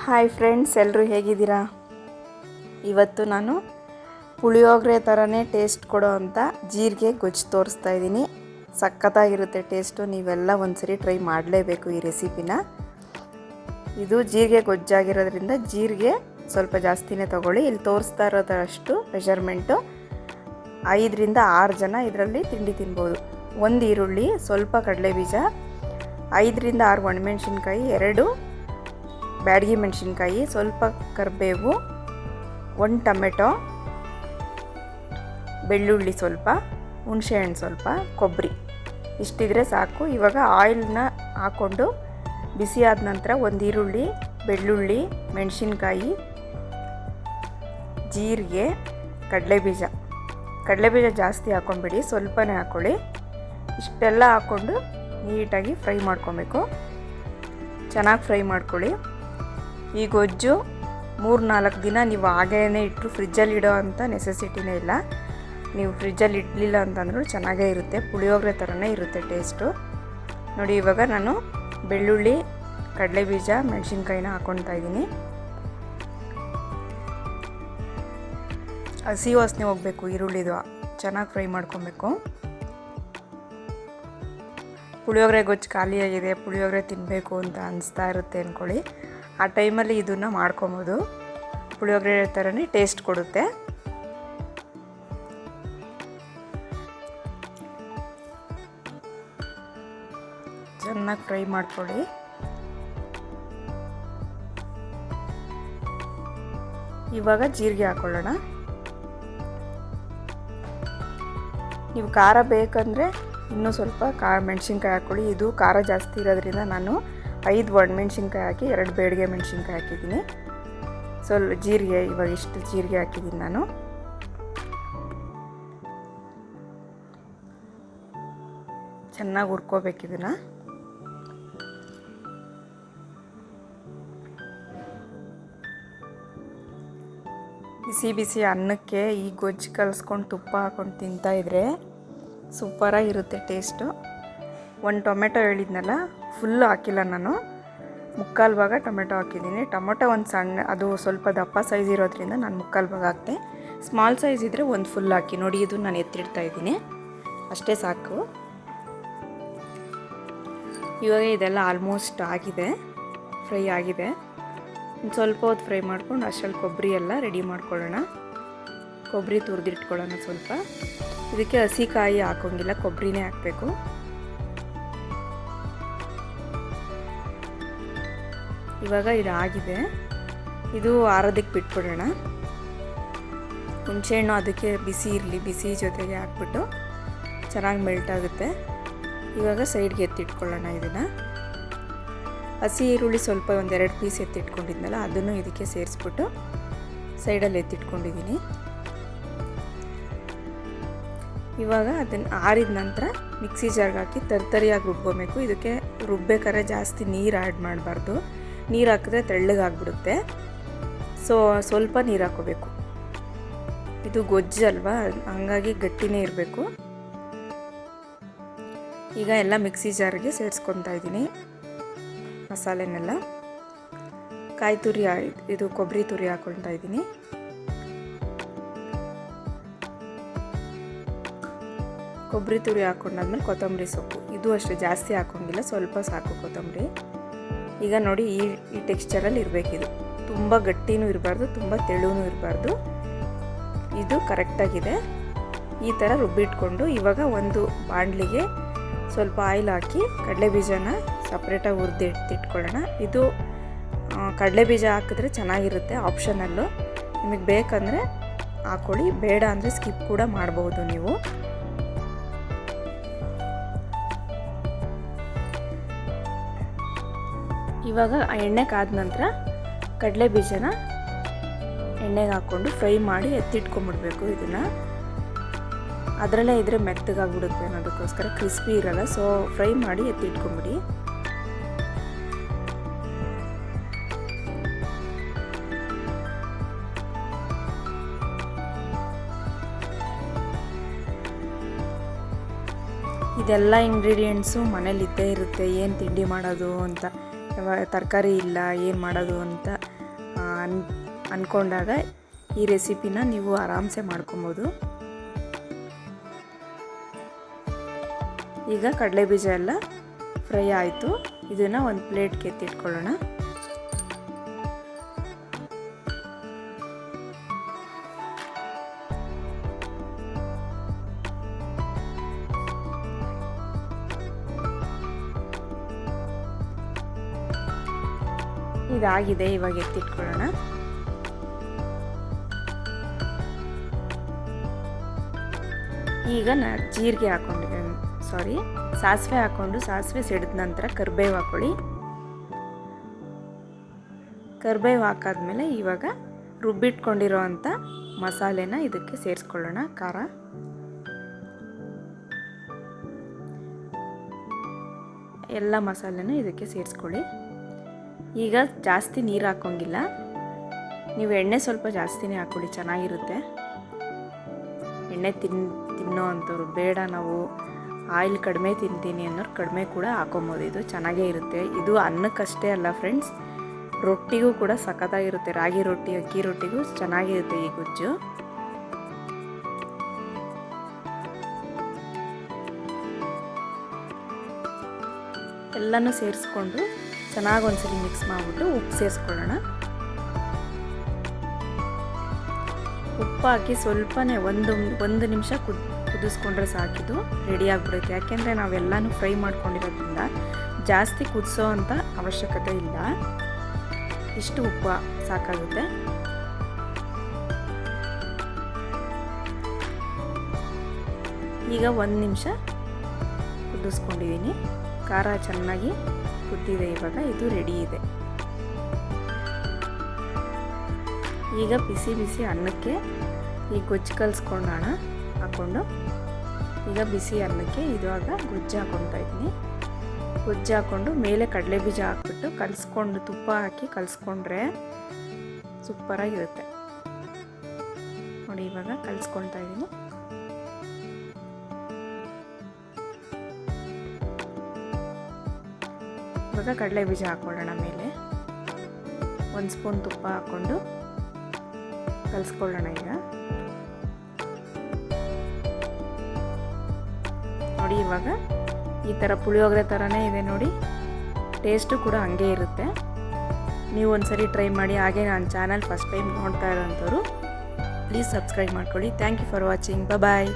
Hi friends, ಎಲ್ಲರೂ ಹೇಗಿದ್ದೀರಾ? ಇವತ್ತು ನಾನು ಪುಳಿಯೋಗರೆ ಥರನೇ ಟೇಸ್ಟ್ ಕೊಡೋ ಅಂಥ ಜೀರಿಗೆ ಗೊಜ್ಜು ತೋರಿಸ್ತಾ ಇದ್ದೀನಿ. ಸಖತ್ತಾಗಿರುತ್ತೆ ಟೇಸ್ಟು. ನೀವೆಲ್ಲ ಒಂದ್ಸರಿ ಟ್ರೈ ಮಾಡಲೇಬೇಕು ಈ ರೆಸಿಪಿನ. ಇದು ಜೀರಿಗೆ ಗೊಜ್ಜಾಗಿರೋದ್ರಿಂದ ಜೀರಿಗೆ ಸ್ವಲ್ಪ ಜಾಸ್ತಿನೇ ತೊಗೊಳ್ಳಿ. ಇಲ್ಲಿ ತೋರಿಸ್ತಾ ಇರೋದಷ್ಟು ಮೆಷರ್ಮೆಂಟು 5ರಿಂದ 6 ಜನ ಇದರಲ್ಲಿ ತಿಂಡಿ ತಿನ್ಬೋದು. 1 ಈರುಳ್ಳಿ, ಸ್ವಲ್ಪ ಕಡಲೆಬೀಜ, 5ರಿಂದ 6 ಒಣಮೆಣ್ಸಿನ್ಕಾಯಿ, 2 ಬ್ಯಾಡಗಿ ಮೆಣಸಿನ್ಕಾಯಿ, ಸ್ವಲ್ಪ ಕರಿಬೇವು, 1 ಟೊಮೆಟೊ, ಬೆಳ್ಳುಳ್ಳಿ ಸ್ವಲ್ಪ, ಹುಣಸೆಹಣ್ಣು ಸ್ವಲ್ಪ, ಕೊಬ್ಬರಿ ಇಷ್ಟಿದ್ರೆ ಸಾಕು. ಇವಾಗ ಆಯಿಲ್ನ ಹಾಕ್ಕೊಂಡು ಬಿಸಿ ಆದ ನಂತರ 1 ಈರುಳ್ಳಿ, ಬೆಳ್ಳುಳ್ಳಿ, ಮೆಣಸಿನ್ಕಾಯಿ, ಜೀರಿಗೆ, ಕಡಲೆಬೀಜ ಜಾಸ್ತಿ ಹಾಕ್ಕೊಂಬಿಡಿ, ಸ್ವಲ್ಪನೇ ಹಾಕ್ಕೊಳ್ಳಿ. ಇಷ್ಟೆಲ್ಲ ಹಾಕ್ಕೊಂಡು ನೀಟಾಗಿ ಫ್ರೈ ಮಾಡ್ಕೊಬೇಕು. ಚೆನ್ನಾಗಿ ಫ್ರೈ ಮಾಡ್ಕೊಳ್ಳಿ. ಈ ಗೊಜ್ಜು 3-4 ದಿನ ನೀವು ಹಾಗೇನೇ ಇಟ್ಟರು ಫ್ರಿಜ್ಜಲ್ಲಿ ಇಡೋ ಅಂಥ ನೆಸೆಸಿಟಿನೇ ಇಲ್ಲ. ನೀವು ಫ್ರಿಜ್ಜಲ್ಲಿ ಇಡಲಿಲ್ಲ ಅಂತಂದ್ರೂ ಚೆನ್ನಾಗೇ ಇರುತ್ತೆ. ಪುಳಿಯೋಗರೆ ಥರನೇ ಇರುತ್ತೆ ಟೇಸ್ಟು. ನೋಡಿ, ಇವಾಗ ನಾನು ಬೆಳ್ಳುಳ್ಳಿ, ಕಡಲೆಬೀಜ, ಮೆಣಸಿನ್ಕಾಯಿನ ಹಾಕ್ಕೊಳ್ತಾ ಇದ್ದೀನಿ. ಹಸಿ ವಾಸನೆ ಹೋಗಬೇಕು ಈರುಳ್ಳಿದು. ಚೆನ್ನಾಗಿ ಫ್ರೈ ಮಾಡ್ಕೊಬೇಕು. ಪುಳಿಯೋಗರೆ ಗೊಜ್ಜು ಖಾಲಿಯಾಗಿದೆ, ಪುಳಿಯೋಗರೆ ತಿನ್ನಬೇಕು ಅಂತ ಅನಿಸ್ತಾ ಇರುತ್ತೆ ಅಂದ್ಕೊಳ್ಳಿ. ಆ ಟೈಮಲ್ಲಿ ಇದನ್ನು ಮಾಡ್ಕೊಬೋದು. ಪುಳಿಯೋಗರೆ ಥರನೇ ಟೇಸ್ಟ್ ಕೊಡುತ್ತೆ. ಚೆನ್ನಾಗಿ ಫ್ರೈ ಮಾಡ್ಕೊಳ್ಳಿ. ಇವಾಗ ಜೀರಿಗೆ ಹಾಕ್ಕೊಳ್ಳೋಣ. ನೀವು ಖಾರ ಬೇಕಂದರೆ ಇನ್ನೂ ಸ್ವಲ್ಪ ಮೆಣಸಿನ್ಕಾಯಿ ಹಾಕ್ಕೊಳ್ಳಿ. ಇದು ಖಾರ ಜಾಸ್ತಿ ಇರೋದ್ರಿಂದ ನಾನು 5 ಒಣಮೆಣ್ಸಿನ್ಕಾಯಿ ಹಾಕಿ 2 ಬೇಡಿಗೆ ಮೆಣಸಿನ್ಕಾಯಿ ಹಾಕಿದ್ದೀನಿ. ಸ್ವಲ್ಪ ಜೀರಿಗೆ, ಇವಾಗ ಇಷ್ಟು ಜೀರಿಗೆ ಹಾಕಿದ್ದೀನಿ ನಾನು. ಚೆನ್ನಾಗಿ ಹುರ್ಕೋಬೇಕು ಇದನ್ನು. ಬಿಸಿ ಅನ್ನಕ್ಕೆ ಈ ಗೊಜ್ಜು ಕಲಿಸ್ಕೊಂಡು ತುಪ್ಪ ಹಾಕ್ಕೊಂಡು ತಿಂತಾಯಿದ್ರೆ ಸೂಪರಾಗಿರುತ್ತೆ ಟೇಸ್ಟು. 1 ಟೊಮೆಟೊ ಹೇಳಿದ್ನಲ್ಲ, ಫುಲ್ಲು ಹಾಕಿಲ್ಲ ನಾನು, 3/4 ಭಾಗ ಟೊಮೆಟೊ ಹಾಕಿದ್ದೀನಿ. ಟೊಮೆಟೊ ಒಂದು ಸಣ್ಣ, ಅದು ಸ್ವಲ್ಪ ದಪ್ಪ ಸೈಜ್ ಇರೋದ್ರಿಂದ ನಾನು 3/4 ಭಾಗ ಹಾಕ್ತೆ. ಸ್ಮಾಲ್ ಸೈಜ್ ಇದ್ದರೆ 1 ಫುಲ್ ಹಾಕಿ. ನೋಡಿ, ಇದು ನಾನು ಎತ್ತಿಡ್ತಾ ಇದ್ದೀನಿ, ಅಷ್ಟೇ ಸಾಕು. ಇವಾಗ ಇದೆಲ್ಲ ಆಲ್ಮೋಸ್ಟ್ ಆಗಿದೆ, ಫ್ರೈ ಆಗಿದೆ. ಸ್ವಲ್ಪ ಹೊತ್ತು ಫ್ರೈ ಮಾಡ್ಕೊಂಡು ಅಷ್ಟರಲ್ಲಿ ಕೊಬ್ಬರಿ ಎಲ್ಲ ರೆಡಿ ಮಾಡ್ಕೊಳ್ಳೋಣ. ಕೊಬ್ಬರಿ ತುರಿದಿಟ್ಕೊಳ್ಳೋಣ ಸ್ವಲ್ಪ. ಇದಕ್ಕೆ ಹಸಿ ಕಾಯಿ ಹಾಕೋಂಗಿಲ್ಲ, ಕೊಬ್ಬರಿನೇ ಹಾಕಬೇಕು. ಇವಾಗ ಇದಾಗಿದೆ. ಇದು ಆರೋದಕ್ಕೆ ಬಿಟ್ಬಿಡೋಣ. ಹುಣಸೆಹಣ್ಣು ಅದಕ್ಕೆ ಬಿಸಿ ಇರಲಿ, ಬಿಸಿ ಜೊತೆಗೆ ಹಾಕ್ಬಿಟ್ಟು ಚೆನ್ನಾಗಿ ಮೆಲ್ಟ್ ಆಗುತ್ತೆ. ಇವಾಗ ಸೈಡ್ಗೆ ಎತ್ತಿಟ್ಕೊಳ್ಳೋಣ ಇದನ್ನು. ಹಸಿ ಈರುಳ್ಳಿ ಸ್ವಲ್ಪ 1-2 ಪೀಸ್ ಎತ್ತಿಟ್ಕೊಂಡಿದ್ನಲ್ಲ, ಅದನ್ನು ಇದಕ್ಕೆ ಸೇರಿಸ್ಬಿಟ್ಟು ಸೈಡಲ್ಲಿ ಎತ್ತಿಟ್ಕೊಂಡಿದ್ದೀನಿ. ಇವಾಗ ಅದನ್ನು ಆರಿದ ನಂತರ ಮಿಕ್ಸಿ ಜಾರ್ಗೆ ಹಾಕಿ ತರ್ತರಿಯಾಗಿ ರುಬ್ಕೊಬೇಕು. ಇದಕ್ಕೆ ರುಬ್ಬೇಕಾದ್ರೆ ಜಾಸ್ತಿ ನೀರು ಆ್ಯಡ್ ಮಾಡಬಾರ್ದು. ನೀರು ಹಾಕಿದ್ರೆ ತೆಳ್ಳಗಾಗ್ಬಿಡುತ್ತೆ. ಸ್ವಲ್ಪ ನೀರು ಹಾಕ್ಕೋಬೇಕು. ಇದು ಗೊಜ್ಜು ಅಲ್ವಾ, ಹಂಗಾಗಿ ಗಟ್ಟಿನೇ ಇರಬೇಕು. ಈಗ ಎಲ್ಲ ಮಿಕ್ಸಿ ಜಾರ್ಗೆ ಸೇರಿಸ್ಕೊತಾ ಇದ್ದೀನಿ ಮಸಾಲೆನೆಲ್ಲ. ಕಾಯಿ ತುರಿ, ಇದು ಕೊಬ್ಬರಿ ತುರಿ ಹಾಕ್ಕೊಳ್ತಾ ಇದ್ದೀನಿ. ಕೊಬ್ಬರಿ ತುರಿ ಹಾಕ್ಕೊಂಡಾದ್ಮೇಲೆ ಕೊತ್ತಂಬರಿ ಸೊಪ್ಪು, ಇದು ಅಷ್ಟೇ ಜಾಸ್ತಿ ಹಾಕೋಂಗಿಲ್ಲ, ಸ್ವಲ್ಪ ಸಾಕು ಕೊತ್ತಂಬರಿ. ಈಗ ನೋಡಿ, ಈ ಟೆಕ್ಸ್ಚರಲ್ಲಿ ಇರಬೇಕಿದು. ತುಂಬ ಗಟ್ಟಿನೂ ಇರಬಾರ್ದು, ತುಂಬ ತೆಳುವೂ ಇರಬಾರ್ದು. ಇದು ಕರೆಕ್ಟಾಗಿದೆ. ಈ ಥರ ರುಬ್ಬಿಟ್ಕೊಂಡು ಇವಾಗ ಒಂದು ಬಾಣಲಿಗೆ ಸ್ವಲ್ಪ ಆಯಿಲ್ ಹಾಕಿ ಕಡಲೆಬೀಜನ ಸಪ್ರೇಟಾಗಿ ಹುರಿದು ಎತ್ತಿಟ್ಕೊಳ್ಳೋಣ. ಇದು ಕಡಲೆಬೀಜ ಹಾಕಿದ್ರೆ ಚೆನ್ನಾಗಿರುತ್ತೆ, ಆಪ್ಷನಲ್ಲು. ನಿಮಗೆ ಬೇಕಂದರೆ ಹಾಕ್ಕೊಳ್ಳಿ, ಬೇಡ ಅಂದರೆ ಸ್ಕಿಪ್ ಕೂಡ ಮಾಡ್ಬೋದು ನೀವು. ಇವಾಗ ಎಣ್ಣೆ ಕಾದ ನಂತರ ಕಡಲೆಬೀಜನ ಎಣ್ಣೆಗೆ ಹಾಕ್ಕೊಂಡು ಫ್ರೈ ಮಾಡಿ ಎತ್ತಿಟ್ಕೊಂಡ್ಬಿಡ್ಬೇಕು. ಇದನ್ನು ಅದರಲ್ಲೇ ಇದ್ರೆ ಮೆತ್ತಗಾಗ್ಬಿಡುತ್ತೆ ಅನ್ನೋದಕ್ಕೋಸ್ಕರ, ಕ್ರಿಸ್ಪಿ ಇರಲ್ಲ. ಸೊ ಫ್ರೈ ಮಾಡಿ ಎತ್ತಿಟ್ಕೊಂಬಿಡಿ. ಇದೆಲ್ಲ ಇಂಗ್ರೀಡಿಯೆಂಟ್ಸು ಮನೇಲಿ ಇದ್ದೇ ಇರುತ್ತೆ. ಏನು ತಿಂಡಿ ಮಾಡೋದು ಅಂತ, ತರಕಾರಿ ಇಲ್ಲ ಏನು ಮಾಡೋದು ಅಂತ ಅಂದ್ಕೊಂಡಾಗ ಈ ರೆಸಿಪಿನ ನೀವು ಆರಾಮ್ಸೆ ಮಾಡ್ಕೊಬೋದು. ಈಗ ಕಡಲೆಬೀಜ ಎಲ್ಲ ಫ್ರೈ ಆಯಿತು. ಇದನ್ನು ಒಂದು ಪ್ಲೇಟ್ಗೆ ಎತ್ತಿಟ್ಕೊಳ್ಳೋಣ. ಇದಾಗಿದೆ, ಇವಾಗ ಎತ್ತಿಟ್ಕೊಳ್ಳೋಣ. ಈಗ ಜೀರಿಗೆ ಹಾಕೊಂಡಿದ್ದೀನಿ, ಸಾಸಿವೆ ಹಾಕ್ಕೊಂಡು ಸಾಸಿವೆ ಸಿಡಿದ ನಂತರ ಕರಿಬೇವು ಹಾಕ್ಕೊಳ್ಳಿ. ಕರಿಬೇವು ಹಾಕಾದ್ಮೇಲೆ ಇವಾಗ ರುಬ್ಬಿಟ್ಕೊಂಡಿರೋ ಅಂಥ ಮಸಾಲೆನ ಇದಕ್ಕೆ ಸೇರಿಸ್ಕೊಳ್ಳೋಣ. ಖಾರ, ಎಲ್ಲ ಮಸಾಲೆನೂ ಇದಕ್ಕೆ ಸೇರಿಸ್ಕೊಳ್ಳಿ. ಈಗ ಜಾಸ್ತಿ ನೀರು ಹಾಕೋಂಗಿಲ್ಲ, ನೀವು ಎಣ್ಣೆ ಸ್ವಲ್ಪ ಜಾಸ್ತಿನೇ ಹಾಕ್ಕೊಳ್ಳಿ, ಚೆನ್ನಾಗಿರುತ್ತೆ. ಎಣ್ಣೆ ತಿನ್ನೋ ಅಂಥವ್ರು, ಬೇಡ ನಾವು ಆಯಿಲ್ ಕಡಿಮೆ ತಿಂತೀನಿ ಅನ್ನೋರು ಕಡಿಮೆ ಕೂಡ ಹಾಕೊಬೋದು. ಇದು ಚೆನ್ನಾಗೇ ಇರುತ್ತೆ. ಇದು ಅನ್ನಕ್ಕಷ್ಟೇ ಅಲ್ಲ ಫ್ರೆಂಡ್ಸ್, ರೊಟ್ಟಿಗೂ ಕೂಡ ಸಖತ್ತಾಗಿರುತ್ತೆ. ರಾಗಿ ರೊಟ್ಟಿ, ಅಕ್ಕಿ ರೊಟ್ಟಿಗೂ ಚೆನ್ನಾಗಿರುತ್ತೆ ಈ ಗೊಜ್ಜು. ಎಲ್ಲನೂ ಸೇರಿಸ್ಕೊಂಡು ಚೆನ್ನಾಗಿ ಒಂದ್ಸಲಿ ಮಿಕ್ಸ್ ಮಾಡಿಬಿಟ್ಟು ಉಪ್ಪು ಸೇರಿಸ್ಕೊಳ್ಳೋಣ. ಉಪ್ಪು ಹಾಕಿ ಸ್ವಲ್ಪನೇ ಒಂದು ನಿಮಿಷ ಕುದಿಸ್ಕೊಂಡ್ರೆ ಸಾಕಿದು ರೆಡಿ ಆಗಿಬಿಡುತ್ತೆ. ಯಾಕೆಂದರೆ ನಾವೆಲ್ಲನೂ ಫ್ರೈ ಮಾಡ್ಕೊಂಡಿರೋದ್ರಿಂದ ಜಾಸ್ತಿ ಕುದಿಸೋ ಅಂಥ ಅವಶ್ಯಕತೆ ಇಲ್ಲ. ಇಷ್ಟು ಉಪ್ಪು ಸಾಕಾಗುತ್ತೆ. ಈಗ 1 ನಿಮಿಷ ಕುದಿಸ್ಕೊಂಡಿದ್ದೀನಿ. ಖಾರ ಚೆನ್ನಾಗಿ ಕುದ್ದಿದೆ. ಇವಾಗ ಇದು ರೆಡಿ ಇದೆ. ಈಗ ಬಿಸಿ ಬಿಸಿ ಅನ್ನಕ್ಕೆ ಈ ಗೊಜ್ಜು ಕಲಿಸ್ಕೊಳ್ಳೋಣ. ಹಾಕ್ಕೊಂಡು ಈಗ ಬಿಸಿ ಅನ್ನಕ್ಕೆ ಇವಾಗ ಗೊಜ್ಜು ಹಾಕ್ಕೊತಾ ಇದ್ದೀನಿ. ಗೊಜ್ಜು ಹಾಕ್ಕೊಂಡು ಮೇಲೆ ಕಡಲೆಬೀಜ ಹಾಕ್ಬಿಟ್ಟು ಕಲಿಸ್ಕೊಂಡು ತುಪ್ಪ ಹಾಕಿ ಕಲಿಸ್ಕೊಂಡ್ರೆ ಸೂಪರಾಗಿರುತ್ತೆ ನೋಡಿ. ಇವಾಗ ಕಲಿಸ್ಕೊತಾ ಇದ್ದೀನಿ. ಇವಾಗ ಕಡಲೆಬೀಜ ಹಾಕ್ಕೊಳ್ಳೋಣ. ಮೇಲೆ 1 ಸ್ಪೂನ್ ತುಪ್ಪ ಹಾಕ್ಕೊಂಡು ಕಲಿಸ್ಕೊಳ್ಳೋಣ. ಈಗ ನೋಡಿ, ಇವಾಗ ಈ ಥರ ಪುಳಿಯೋಗರೆ ಥರನೇ ಇದೆ ನೋಡಿ. ಟೇಸ್ಟು ಕೂಡ ಹಂಗೆ ಇರುತ್ತೆ. ನೀವು ಒಂದ್ಸರಿ ಟ್ರೈ ಮಾಡಿ. ಹಾಗೆ ನನ್ನ ಚಾನಲ್ ಫಸ್ಟ್ ಟೈಮ್ ನೋಡ್ತಾ ಇರೋಂಥವ್ರು ಪ್ಲೀಸ್ ಸಬ್ಸ್ಕ್ರೈಬ್ ಮಾಡ್ಕೊಳ್ಳಿ. Thank you for watching. Bye.